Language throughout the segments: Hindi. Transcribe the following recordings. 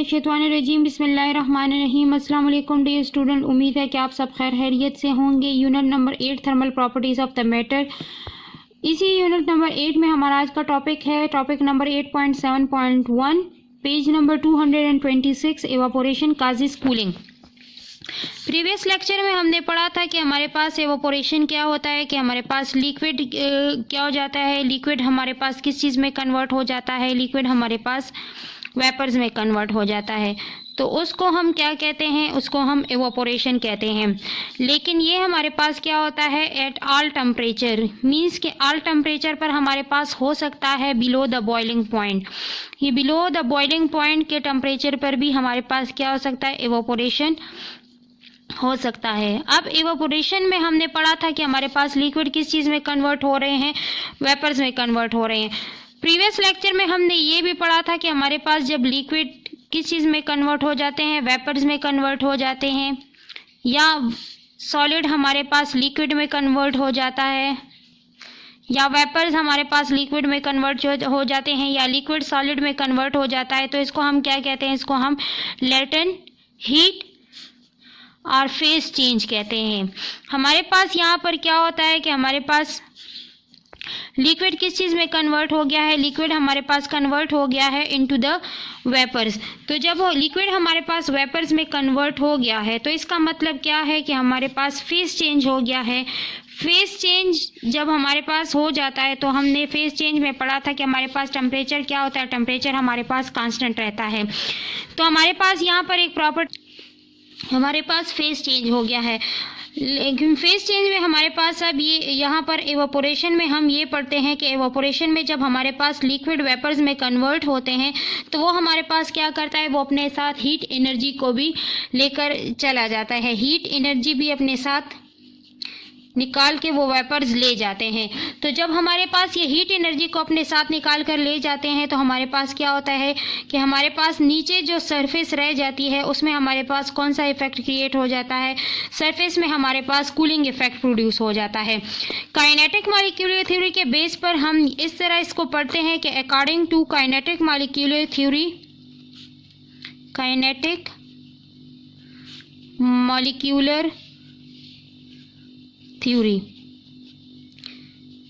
मिनशैतानिर्रजीम बिस्मिल्लाहिर्रहमानिर्रहीम। अस्सलाम वालेकुम डियर स्टूडेंट, उम्मीद है कि आप सब खैर खैरियत से होंगे। Unit number 8 thermal properties of the matter. इसी यूनिट नंबर 8 में हमारा आज का टॉपिक है topic number 8.7.1 page number 226 evaporation causes cooling. Previous lecture में हमने पढ़ा था कि हमारे पास एवापोरेशन क्या होता है, कि हमारे पास लिक्विड क्या हो जाता है, लिक्विड हमारे पास किस चीज़ में कन्वर्ट हो जाता है, लिक्विड हमारे पास वेपर्स में कन्वर्ट हो जाता है। तो उसको हम क्या कहते हैं, उसको हम एवापोरेशन कहते हैं। लेकिन ये हमारे पास क्या होता है एट ऑल टेम्परेचर, मीन्स कि ऑल टेम्परेचर पर हमारे पास हो सकता है बिलो द बॉइलिंग पॉइंट। ये बिलो द बॉइलिंग पॉइंट के टेम्परेचर पर भी हमारे पास क्या हो सकता है, एवापोरेशन हो सकता है। अब एवापोरेशन में हमने पढ़ा था कि हमारे पास लिक्विड किस चीज़ में कन्वर्ट हो रहे हैं, वेपर्स में कन्वर्ट हो रहे हैं। प्रीवियस लेक्चर में हमने ये भी पढ़ा था कि हमारे पास जब लिक्विड किस चीज़ में कन्वर्ट हो जाते हैं, वेपर्स में कन्वर्ट हो जाते हैं, या सॉलिड हमारे पास लिक्विड में कन्वर्ट हो जाता है, या वेपर्स हमारे पास लिक्विड में कन्वर्ट हो जाते हैं, या लिक्विड सॉलिड में कन्वर्ट हो जाता है, तो इसको हम क्या कहते हैं, इसको हम लेटेंट हीट और फेज चेंज कहते हैं। हमारे पास यहाँ पर क्या होता है कि हमारे पास लिक्विड किस चीज़ में कन्वर्ट हो गया है, लिक्विड हमारे पास कन्वर्ट हो गया है इनटू द वेपर्स। तो जब लिक्विड हमारे पास वेपर्स में कन्वर्ट हो गया है तो इसका मतलब क्या है कि हमारे पास फेज चेंज हो गया है। फेज चेंज जब हमारे पास हो जाता है तो हमने फेज चेंज में पढ़ा था कि हमारे पास टेम्परेचर क्या होता है, टेम्परेचर हमारे पास कांस्टेंट रहता है। तो हमारे पास यहाँ पर एक प्रॉपर्टी, हमारे पास फेज चेंज हो गया है। लेकिन फेज चेंज में हमारे पास अब ये यहाँ पर एवापोरेशन में हम ये पढ़ते हैं कि एवापोरेशन में जब हमारे पास लिक्विड वेपर्स में कन्वर्ट होते हैं तो वो हमारे पास क्या करता है, वो अपने साथ हीट एनर्जी को भी लेकर चला जाता है। हीट एनर्जी भी अपने साथ निकाल के वो वेपर्स ले जाते हैं। तो जब हमारे पास ये हीट एनर्जी को अपने साथ निकाल कर ले जाते हैं तो हमारे पास क्या होता है कि हमारे पास नीचे जो सरफेस रह जाती है उसमें हमारे पास कौन सा इफेक्ट क्रिएट हो जाता है, सरफेस में हमारे पास कूलिंग इफेक्ट प्रोड्यूस हो जाता है। काइनेटिक मॉलिक्यूलर थ्योरी के बेस पर हम इस तरह इसको पढ़ते हैं कि according to kinetic molecular theory, kinetic molecular theory,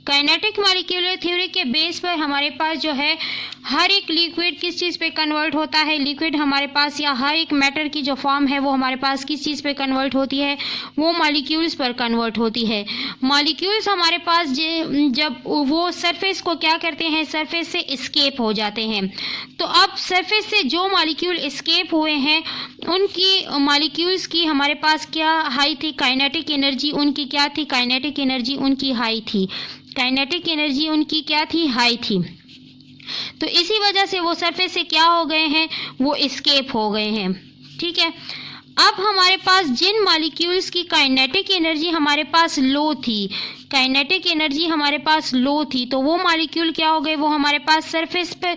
kinetic molecular theory के बेस पर हमारे पास जो है हर एक लिक्विड किस चीज़ पे कन्वर्ट होता है, लिक्विड हमारे पास या हर एक मैटर की जो फॉर्म है वो हमारे पास किस चीज़ पे कन्वर्ट होती है, वो मॉलिक्यूल्स पर कन्वर्ट होती है। मॉलिक्यूल्स हमारे पास जब वो सरफेस को क्या करते हैं, सरफेस से एस्केप हो जाते हैं। तो अब सरफेस से जो मॉलिक्यूल एस्केप हुए हैं उनकी मॉलिक्यूल्स की हमारे पास क्या हाई थी, काइनेटिक एनर्जी उनकी क्या थी, काइनेटिक एनर्जी उनकी हाई थी, काइनेटिक एनर्जी उनकी क्या थी, हाई थी। तो इसी वजह से वो सरफेस से क्या हो गए हैं, वो एस्केप हो गए हैं। ठीक है। अब हमारे पास जिन मॉलिक्यूल्स की काइनेटिक एनर्जी हमारे पास लो थी, काइनेटिक एनर्जी हमारे पास लो थी, तो वो मॉलिक्यूल क्या हो गए, वो हमारे पास सरफेस पे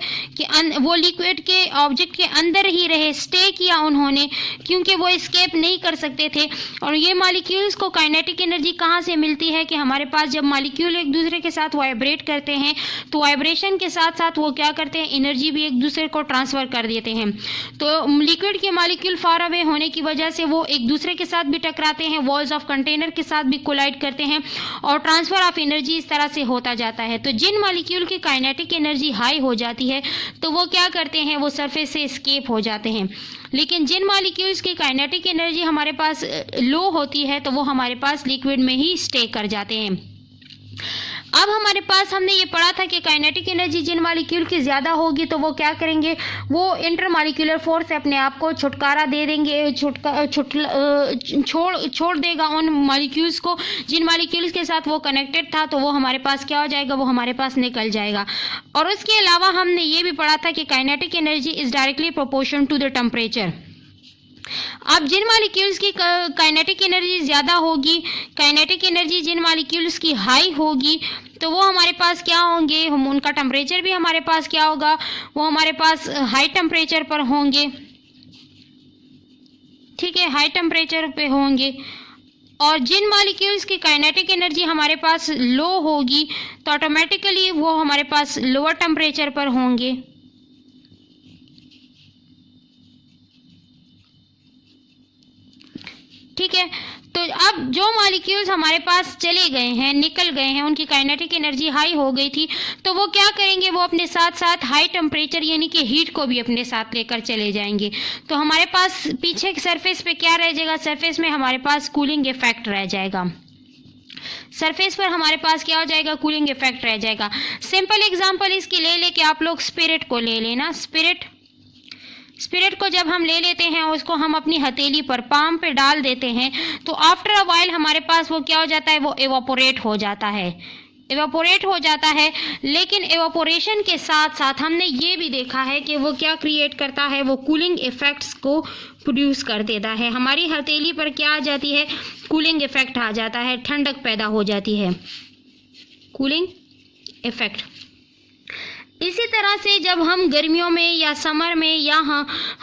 वो लिक्विड के ऑब्जेक्ट के अंदर ही रहे, स्टे किया उन्होंने, क्योंकि वो एस्केप नहीं कर सकते थे। और ये मॉलिक्यूल्स को काइनेटिक एनर्जी कहाँ से मिलती है कि हमारे पास जब मॉलिक्यूल एक दूसरे के साथ वाइब्रेट करते हैं तो वाइब्रेशन के साथ साथ वो क्या करते हैं, एनर्जी भी एक दूसरे को ट्रांसफ़र कर देते हैं। तो लिक्विड के मॉलिक्यूल फार अवे होने की वजह से वो एक दूसरे के साथ भी टकराते हैं, वॉल्स ऑफ कंटेनर के साथ भी कोलाइड करते हैं और ट्रांसफर ऑफ एनर्जी इस तरह से होता जाता है। तो जिन मॉलिक्यूल की काइनेटिक एनर्जी हाई हो जाती है तो वो क्या करते हैं, वो सरफेस से एस्केप हो जाते हैं। लेकिन जिन मॉलिक्यूल्स की काइनेटिक एनर्जी हमारे पास लो होती है तो वो हमारे पास लिक्विड में ही स्टे कर जाते हैं। अब हमारे पास हमने ये पढ़ा था कि काइनेटिक एनर्जी जिन मॉलिक्यूल की ज़्यादा होगी तो वो क्या करेंगे, वो इंटरमॉलिक्यूलर फोर्स से अपने आप को छुटकारा दे देंगे, छोड़ देगा उन मॉलिक्यूल्स को जिन मॉलिक्यूल्स के साथ वो कनेक्टेड था, तो वो हमारे पास क्या हो जाएगा, वो हमारे पास निकल जाएगा। और उसके अलावा हमने ये भी पढ़ा था कि kinetic energy is directly proportion to the temperature. अब जिन मॉलिक्यूल्स की काइनेटिक एनर्जी ज़्यादा होगी, काइनेटिक एनर्जी जिन मॉलिक्यूल्स की हाई होगी तो वो हमारे पास क्या होंगे, हम उनका टेम्परेचर भी हमारे पास क्या होगा, वो हमारे पास हाई टेम्परेचर पर होंगे। ठीक है, हाई टेम्परेचर पे होंगे। और जिन मॉलिक्यूल्स की काइनेटिक एनर्जी हमारे पास लो होगी तो ऑटोमेटिकली वो हमारे पास लोअर टेम्परेचर पर होंगे। ठीक है। तो अब जो मॉलिक्यूल्स हमारे पास चले गए हैं, निकल गए हैं, उनकी काइनेटिक एनर्जी हाई हो गई थी, तो वो क्या करेंगे, वो अपने साथ साथ हाई टेम्परेचर यानी कि हीट को भी अपने साथ लेकर चले जाएंगे। तो हमारे पास पीछे सरफेस पे क्या रह जाएगा, सरफेस में हमारे पास कूलिंग इफेक्ट रह जाएगा। सरफेस पर हमारे पास क्या हो जाएगा, कूलिंग इफेक्ट रह जाएगा। सिंपल एग्जांपल इसकी ले लेके आप लोग स्पिरिट को ले लेना। स्पिरिट को जब हम ले लेते हैं, उसको हम अपनी हथेली पर, पाम पे डाल देते हैं, तो आफ्टर अ वाइल हमारे पास वो क्या हो जाता है, वो एवापोरेट हो जाता है। लेकिन एवापोरेशन के साथ साथ हमने ये भी देखा है कि वो क्या क्रिएट करता है, वो कूलिंग इफेक्ट्स को प्रोड्यूस कर देता है। हमारी हथेली पर क्या आ जाती है, कूलिंग इफेक्ट आ जाता है, ठंडक पैदा हो जाती है, कूलिंग इफेक्ट। इसी तरह से जब हम गर्मियों में या समर में या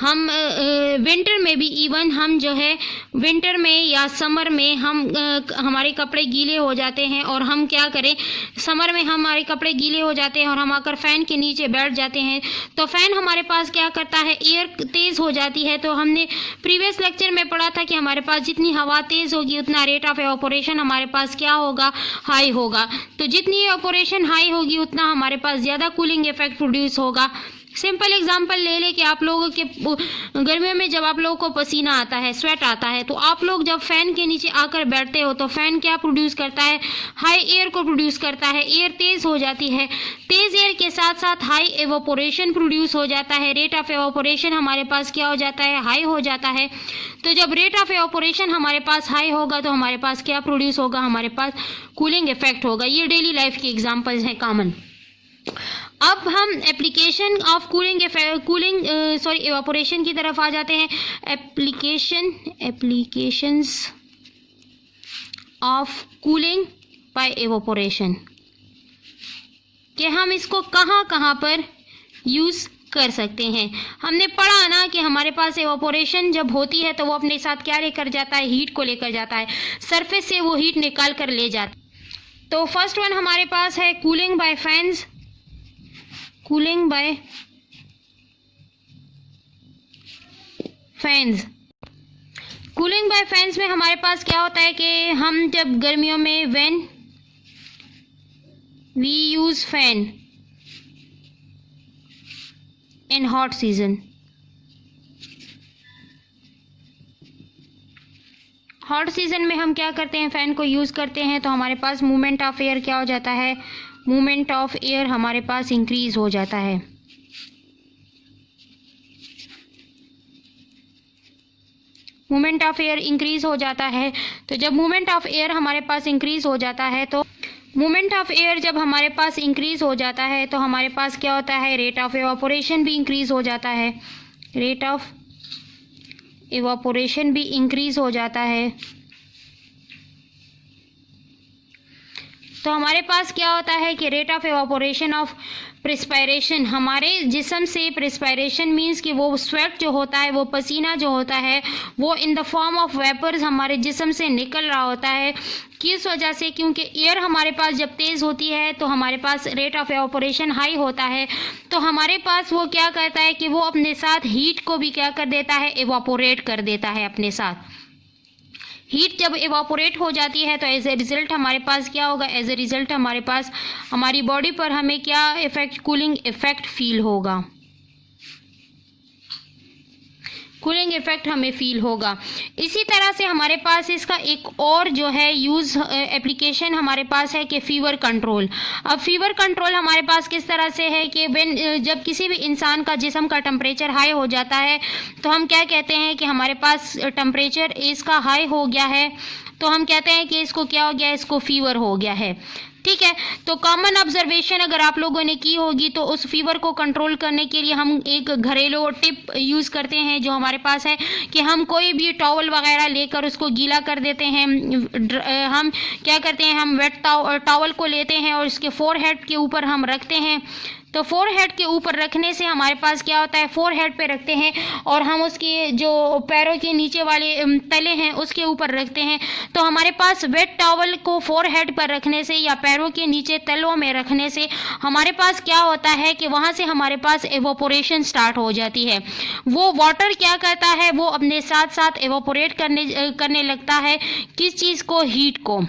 हम विंटर में भी, इवन हम जो है विंटर में या समर में हमारे कपड़े गीले हो जाते हैं और हम क्या करें, समर में हमारे कपड़े गीले हो जाते हैं और हम आकर फ़ैन के नीचे बैठ जाते हैं, तो फ़ैन हमारे पास क्या करता है, एयर तेज़ हो जाती है। तो हमने प्रीवियस लेक्चर में पढ़ा था कि हमारे पास जितनी हवा तेज़ होगी उतना रेट ऑफ एवापोरेशन हमारे पास क्या होगा, हाई होगा। तो जितनी एवापोरेशन हाई होगी उतना हमारे पास ज़्यादा कूलिंग इफेक्ट प्रोड्यूस होगा। सिंपल एग्जांपल ले ले कि आप लोगों के गर्मियों में जब आप लोगों को पसीना आता है, स्वेट आता है, तो आप लोग जब फैन के नीचे आकर बैठते हो तो फैन क्या प्रोड्यूस करता है, हाई एयर को प्रोड्यूस करता है, एयर तेज़ हो जाती है, तेज़ एयर के साथ साथ हाई एवापोरेशन प्रोड्यूस हो जाता है, रेट ऑफ एवापोरेशन हमारे पास क्या हो जाता है, हाई हो जाता है। तो जब रेट ऑफ एवापोरेशन हमारे पास हाई होगा तो हमारे पास क्या प्रोड्यूस होगा, हमारे पास कूलिंग इफेक्ट होगा। ये डेली लाइफ की एग्जाम्पल्स हैं कॉमन। अब हम एप्लीकेशन ऑफ एवापोरेशन की तरफ आ जाते हैं। Applications of cooling bye evaporation, कि हम इसको कहाँ पर यूज़ कर सकते हैं। हमने पढ़ा ना कि हमारे पास एवापोरेशन जब होती है तो वो अपने साथ क्या लेकर जाता है, हीट को लेकर जाता है, सरफेस से वो हीट निकाल कर ले जाता है। तो फर्स्ट वन हमारे पास है cooling bye fans. Cooling bye fans, cooling bye fans में हमारे पास क्या होता है कि हम जब गर्मियों में when we use fan in hot season, hot season में हम क्या करते हैं, फैन को यूज़ करते हैं, तो हमारे पास मूवमेंट ऑफ एयर क्या हो जाता है, मूवमेंट ऑफ एयर हमारे पास इंक्रीज हो जाता है। मूवमेंट ऑफ एयर इंक्रीज हो जाता है। तो जब मूवमेंट ऑफ एयर हमारे पास इंक्रीज हो जाता है, तो मूवमेंट ऑफ एयर जब हमारे पास इंक्रीज हो जाता है तो हमारे पास क्या होता है, रेट ऑफ एवापोरेशन भी इंक्रीज हो जाता है, रेट ऑफ एवापोरेशन भी इंक्रीज हो जाता है। तो हमारे पास क्या होता है कि रेट ऑफ एवापोरेशन ऑफ प्रिस्पायरेशन, हमारे जिस्म से प्रिस्पायरेशन मींस कि वो स्वेट जो होता है, वो पसीना जो होता है, वो in the form of vapours हमारे जिस्म से निकल रहा होता है। किस वजह से, क्योंकि एयर हमारे पास जब तेज़ होती है तो हमारे पास रेट ऑफ एवापोरेशन हाई होता है, तो हमारे पास वो क्या करता है कि वो अपने साथ हीट को भी क्या कर देता है, एवापोरेट कर देता है अपने साथ। हीट जब एवापोरेट हो जाती है तो एज ए रिज़ल्ट हमारे पास क्या होगा, एज ए रिज़ल्ट हमारे पास हमारी बॉडी पर हमें क्या इफेक्ट, कूलिंग इफेक्ट फील होगा, कूलिंग इफेक्ट हमें फील होगा। इसी तरह से हमारे पास इसका एक और जो है यूज़ एप्लीकेशन हमारे पास है कि फ़ीवर कंट्रोल। अब फ़ीवर कंट्रोल हमारे पास किस तरह से है कि जब किसी भी इंसान का जिस्म का टेम्परेचर हाई हो जाता है तो हम क्या कहते हैं कि हमारे पास टेम्परेचर इसका हाई हो गया है, तो हम कहते हैं कि इसको क्या हो गया, इसको फ़ीवर हो गया है। ठीक है, तो कॉमन ऑब्जर्वेशन अगर आप लोगों ने की होगी तो उस फीवर को कंट्रोल करने के लिए हम एक घरेलू टिप यूज़ करते हैं जो हमारे पास है कि हम कोई भी टॉवल वगैरह लेकर उसको गीला कर देते हैं। हम क्या करते हैं, हम वेट टॉवल को लेते हैं और उसके फोरहेड के ऊपर हम रखते हैं, तो फोरहेड के ऊपर रखने से हमारे पास क्या होता है, फोरहेड पे रखते हैं और हम उसके जो पैरों के नीचे वाले तले हैं उसके ऊपर रखते हैं, तो हमारे पास वेट टॉवल को फोरहेड पर रखने से या पैरों के नीचे तलों में रखने से हमारे पास क्या होता है कि वहाँ से हमारे पास एवोपोरेशन स्टार्ट हो जाती है। वो वाटर क्या करता है, वो अपने साथ साथ एवोपोरेट करने लगता है किस चीज़ को, हीट को।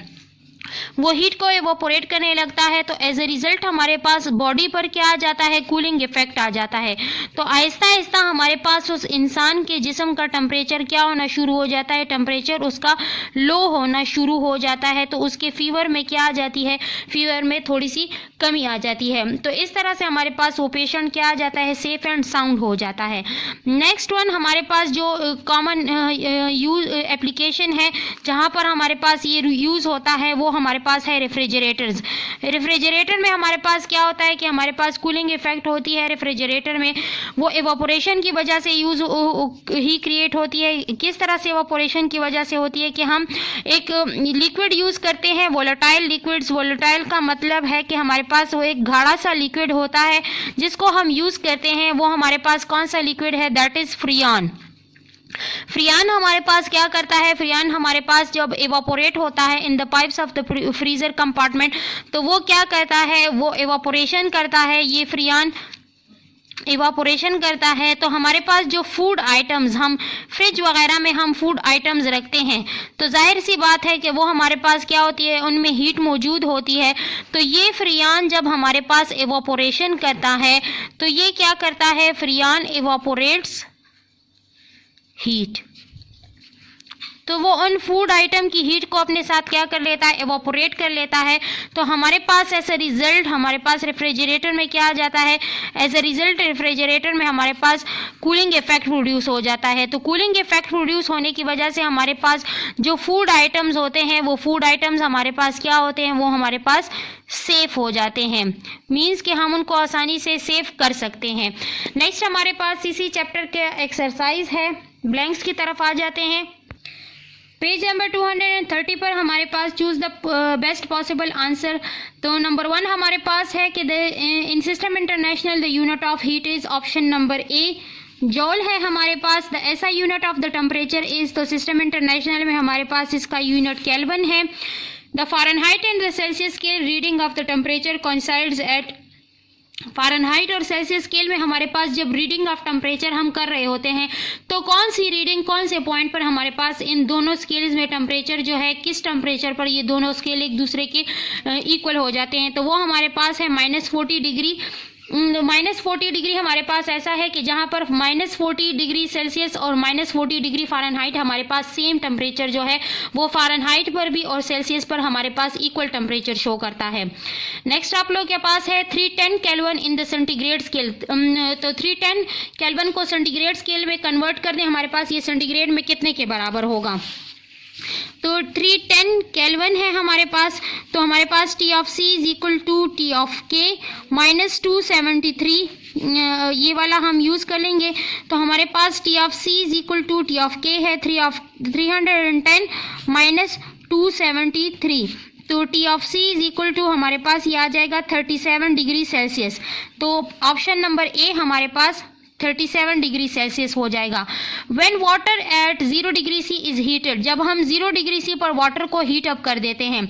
वो हीट को एवोपोरेट करने लगता है, तो एज ए रिजल्ट हमारे पास बॉडी पर क्या आ जाता है, कूलिंग इफेक्ट आ जाता है। तो आहिस्ता आहिस्ता हमारे पास उस इंसान के जिस्म का टेम्परेचर क्या होना शुरू हो जाता है, टेम्परेचर उसका लो होना शुरू हो जाता है। तो उसके फीवर में क्या आ जाती है, फीवर में थोड़ी सी कमी आ जाती है। तो इस तरह से हमारे पास वो पेशेंट क्या आ जाता है, सेफ एंड साउंड हो जाता है। नेक्स्ट वन हमारे पास जो कॉमन यूज एप्लीकेशन है जहाँ पर हमारे पास ये यूज़ होता है वो हमारे पास है रेफ्रिजरेटर्स। रेफ्रिजरेटर में हमारे पास क्या होता है कि हमारे पास कूलिंग इफेक्ट होती है। रेफ्रिजरेटर में वो एवापोरेशन की वजह से यूज़ ही क्रिएट होती है। किस तरह से एवापोरेशन की वजह से होती है कि हम एक लिक्विड यूज़ करते हैं, वोलेटाइल लिक्विड्स। वोलेटाइल का मतलब है कि हमारे पास वो एक गाढ़ा सा लिक्विड होता है जिसको हम यूज़ करते हैं। वो हमारे पास कौन सा लिक्विड है, दैट इज़ फ्रियान। फ्रियान हमारे पास क्या करता है, फ्रियान हमारे पास जब एवापोरेट होता है in the pipes of the freezer compartment, तो वो क्या करता है, वो एवापोरेशन करता है। ये फ्रियान इवापोरेशन करता है। तो हमारे पास जो फूड आइटम्स, हम फ्रिज वगैरह में हम फूड आइटम्स रखते हैं, तो जाहिर सी बात है कि वो हमारे पास क्या होती है, उनमें हीट मौजूद होती है। तो ये फ्रियान जब हमारे पास इवापोरेशन करता है तो ये क्या करता है, फ्रियान इवापोरेट्स हीट। तो वो उन फूड आइटम की हीट को अपने साथ क्या कर लेता है, एवापोरेट कर लेता है। तो हमारे पास एज ए रिजल्ट हमारे पास रेफ्रिजरेटर में क्या आ जाता है, एज ए रिजल्ट रेफ्रिजरेटर में हमारे पास कूलिंग इफेक्ट प्रोड्यूस हो जाता है। तो कूलिंग इफेक्ट प्रोड्यूस होने की वजह से हमारे पास जो फूड आइटम्स होते हैं, वो फूड आइटम्स हमारे पास क्या होते हैं, वो हमारे पास सेफ हो जाते हैं। मीन्स कि हम उनको आसानी से सेफ कर सकते हैं। नेक्स्ट हमारे पास इसी चैप्टर के एक्सरसाइज है, ब्लैंक्स की तरफ आ जाते हैं। पेज नंबर 230 पर हमारे पास choose the best possible answer. तो नंबर 1 हमारे पास है कि in system international the unit of heat is option number A joule है हमारे पास। द ऐसा unit of the temperature is, तो सिस्टम इंटरनेशनल में हमारे पास इसका यूनिट केल्विन है। The Fahrenheit and the Celsius scale reading of the temperature coincides at, Fahrenheit और सेल्सियस स्केल में हमारे पास जब रीडिंग ऑफ टेम्परेचर हम कर रहे होते हैं तो कौन सी रीडिंग कौन से पॉइंट पर हमारे पास इन दोनों स्केल्स में टेम्परेचर जो है, किस टेम्परेचर पर ये दोनों स्केल एक दूसरे के इक्वल हो जाते हैं, तो वो हमारे पास है -40 डिग्री। -40 डिग्री हमारे पास ऐसा है कि जहाँ पर -40 डिग्री सेल्सियस और -40 डिग्री फ़ारेनहाइट हमारे पास सेम टेम्परेचर जो है वो फ़ारेनहाइट पर भी और सेल्सियस पर हमारे पास इक्वल टेम्परेचर शो करता है। नेक्स्ट आप लोग के पास है 310 kelvin in the centigrade scale. तो 310 केल्विन को सेंटीग्रेड स्केल में कन्वर्ट कर दें, हमारे पास ये सेंटीग्रेड में कितने के बराबर होगा। तो 310 केल्विन है हमारे पास, तो हमारे पास T of C is equal to T of K minus 273, ये वाला हम यूज़ कर लेंगे। तो हमारे पास T of C is equal to T of K है 310 माइनस 273। तो T of C is equal to हमारे पास ये आ जाएगा 37 डिग्री सेल्सियस। तो ऑप्शन नंबर ए हमारे पास 37 डिग्री सेल्सियस हो जाएगा। When water at 0 degree C is heated, जब हम 0 डिग्री सी पर वाटर को हीट अप कर देते हैं,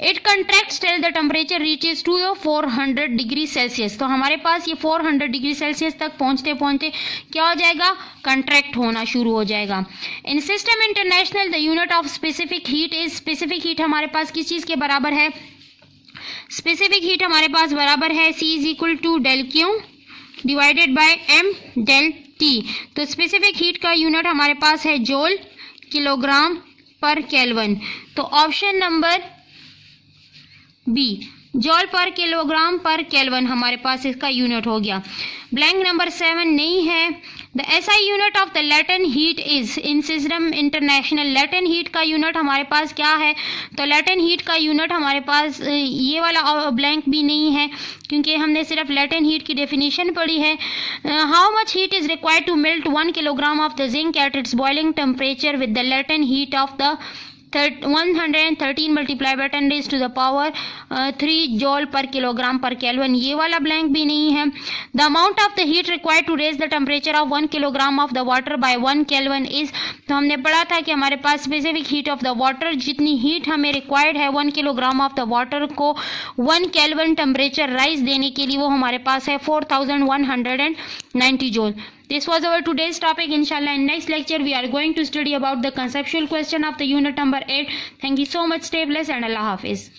it contracts till the temperature reaches to 400 degree Celsius. तो हमारे पास ये 400 डिग्री सेल्सियस तक पहुंचते पहुंचते क्या हो जाएगा, कंट्रैक्ट होना शुरू हो जाएगा। In system international the unit of specific heat is, specific heat हमारे पास किस चीज़ के बराबर है, स्पेसिफिक हीट हमारे पास बराबर है C is equal to del Q divided by M del T। तो स्पेसिफिक हीट का यूनिट हमारे पास है जूल किलोग्राम पर केल्विन। तो option number B joule per kilogram per kelvin हमारे पास इसका यूनिट हो गया। ब्लैंक नंबर 7 नहीं है। The SI unit of the latent heat is in system international, latent heat का यूनिट हमारे पास क्या है, तो लैटेंट हीट का यूनिट हमारे पास ये वाला ब्लैंक भी नहीं है क्योंकि हमने सिर्फ लैटेंट हीट की डेफिनेशन पढ़ी है। How much heat is required to melt 1 kilogram of the zinc at its boiling temperature with the latent heat of the 113 multiply by 10 raise to the power 3 joule per kilogram per kelvin, ये वाला ब्लैंक भी नहीं है। The amount of the heat required to raise the temperature of 1 kilogram of the water by 1 kelvin is, तो हमने पढ़ा था कि हमारे पास specific heat of the water, जितनी हीट हमें रिक्वायर्ड है 1 किलोग्राम ऑफ द वाटर को 1 केल्विन टेम्परेचर राइज देने के लिए, वो हमारे पास है 4190 joule. This was our today's topic. Inshallah, in next lecture we are going to study about the conceptual question of the unit number 8. Thank you so much. Stay blessed and Allah Hafiz.